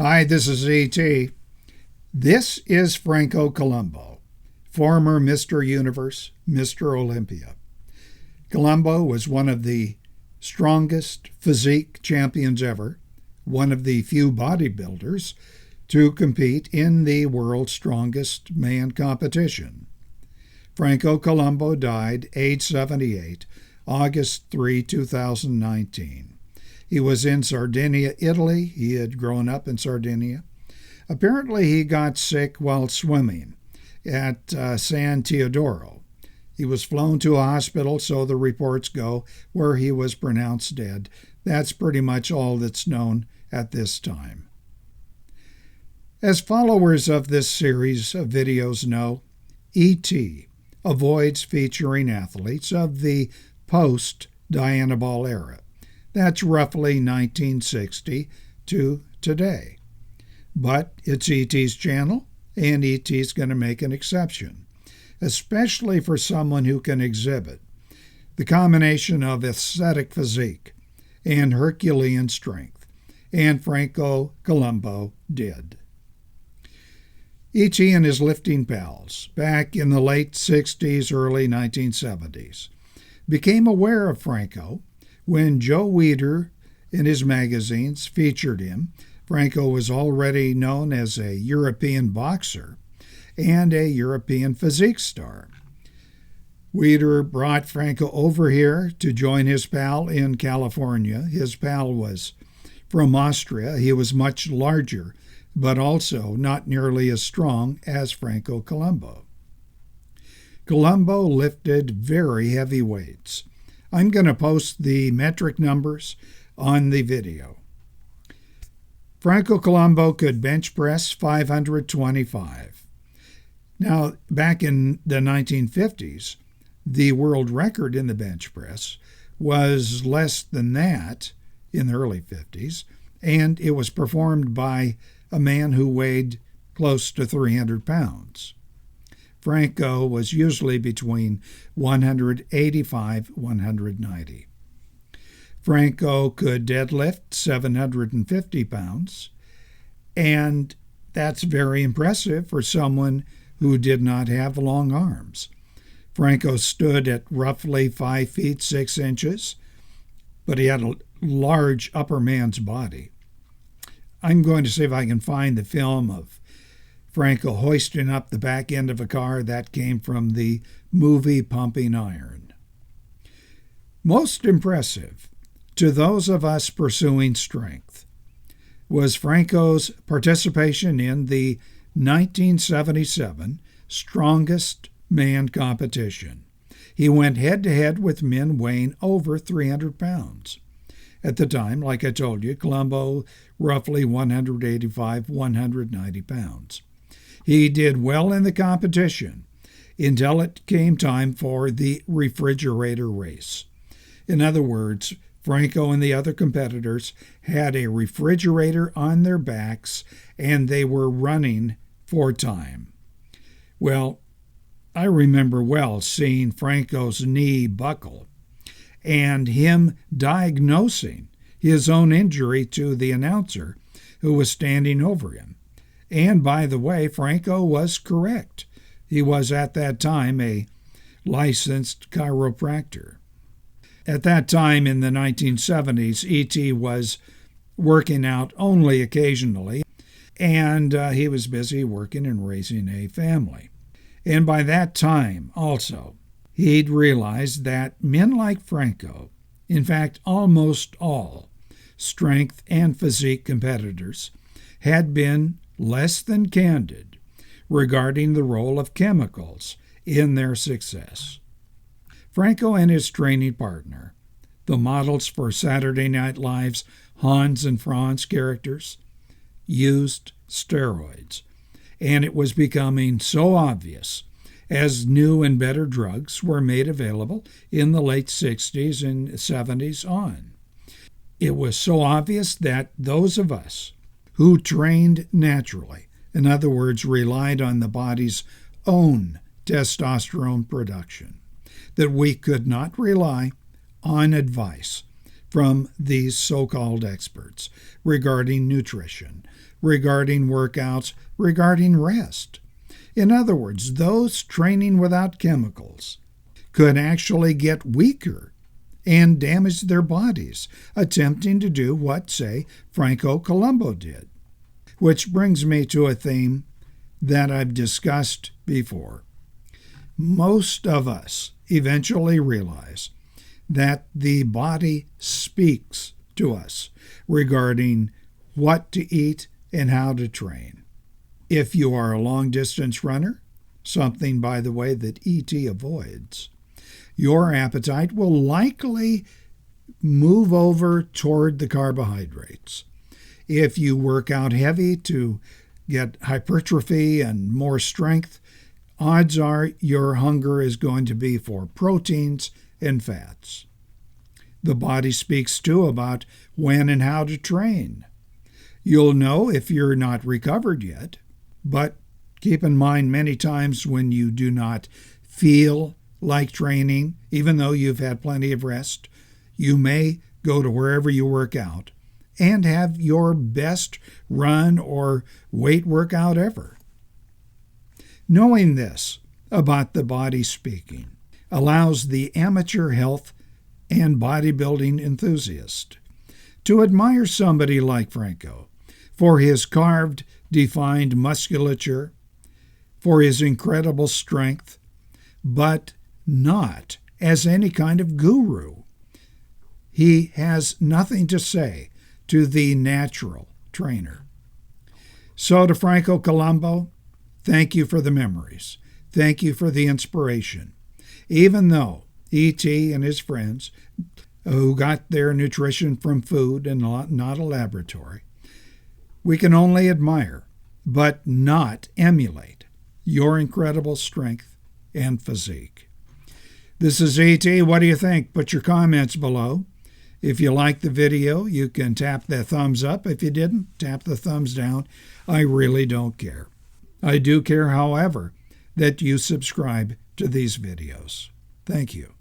Hi, this is E.T. This is Franco Colombu, former Mr. Universe, Mr. Olympia. Colombu was one of the strongest physique champions ever, one of the few bodybuilders to compete in the world's strongest man competition. Franco Colombu died age 78, August 3, 2019. He was in Sardinia, Italy. He had grown up in Sardinia. Apparently, he got sick while swimming at San Teodoro. He was flown to a hospital, so the reports go, where he was pronounced dead. That's pretty much all that's known at this time. As followers of this series of videos know, E.T. avoids featuring athletes of the post-Diana Ball era. That's roughly 1960 to today. But it's E.T.'s channel, and E.T.'s going to make an exception, especially for someone who can exhibit the combination of aesthetic physique and Herculean strength, and Franco Colombu did. E.T. and his lifting pals, back in the late 60s, early 1970s, became aware of Franco when Joe Weider in his magazines featured him. Franco was already known as a European boxer and a European physique star. Weider brought Franco over here to join his pal in California. His pal was from Austria. He was much larger, but also not nearly as strong as Franco Colombu. Colombu lifted very heavy weights. I'm going to post the metric numbers on the video. Franco Colombu could bench press 525. Now, back in the 1950s, the world record in the bench press was less than that in the early 50s, and it was performed by a man who weighed close to 300 pounds. Franco was usually between 185 and 190. Franco could deadlift 750 pounds, and that's very impressive for someone who did not have long arms. Franco stood at roughly 5 feet 6 inches, but he had a large upper man's body. I'm going to see if I can find the film of Franco hoisting up the back end of a car. That came from the movie Pumping Iron. Most impressive to those of us pursuing strength was Franco's participation in the 1977 Strongest Man competition. He went head-to-head with men weighing over 300 pounds. At the time, like I told you, Colombu roughly 185, 190 pounds. He did well in the competition until it came time for the refrigerator race. In other words, Franco and the other competitors had a refrigerator on their backs and they were running for time. Well, I remember well seeing Franco's knee buckle and him diagnosing his own injury to the announcer who was standing over him. And by the way, Franco was correct. He was at that time a licensed chiropractor. At that time in the 1970s, E.T. was working out only occasionally, and he was busy working and raising a family. And by that time also, he'd realized that men like Franco, in fact almost all strength and physique competitors, had been less than candid regarding the role of chemicals in their success. Franco and his training partner, the models for Saturday Night Live's Hans and Franz characters, used steroids, and it was becoming so obvious as new and better drugs were made available in the late 60s and 70s on. It was so obvious that those of us who trained naturally, in other words, relied on the body's own testosterone production, that we could not rely on advice from these so-called experts regarding nutrition, regarding workouts, regarding rest. In other words, those training without chemicals could actually get weaker and damage their bodies, attempting to do what, say, Franco Colombu did. Which brings me to a theme that I've discussed before. Most of us eventually realize that the body speaks to us regarding what to eat and how to train. If you are a long-distance runner, something, by the way, that ET avoids, your appetite will likely move over toward the carbohydrates. If you work out heavy to get hypertrophy and more strength, odds are your hunger is going to be for proteins and fats. The body speaks too about when and how to train. You'll know if you're not recovered yet, but keep in mind many times when you do not feel like training, even though you've had plenty of rest, you may go to wherever you work out and have your best run or weight workout ever. Knowing this about the body speaking allows the amateur health and bodybuilding enthusiast to admire somebody like Franco for his carved, defined musculature, for his incredible strength, but not as any kind of guru. He has nothing to say to the natural trainer. So to Franco Colombu, thank you for the memories. Thank you for the inspiration. Even though E.T. and his friends, who got their nutrition from food and not a laboratory, we can only admire, but not emulate, your incredible strength and physique. This is E.T. What do you think? Put your comments below. If you liked the video, you can tap that thumbs up. If you didn't, tap the thumbs down. I really don't care. I do care, however, that you subscribe to these videos. Thank you.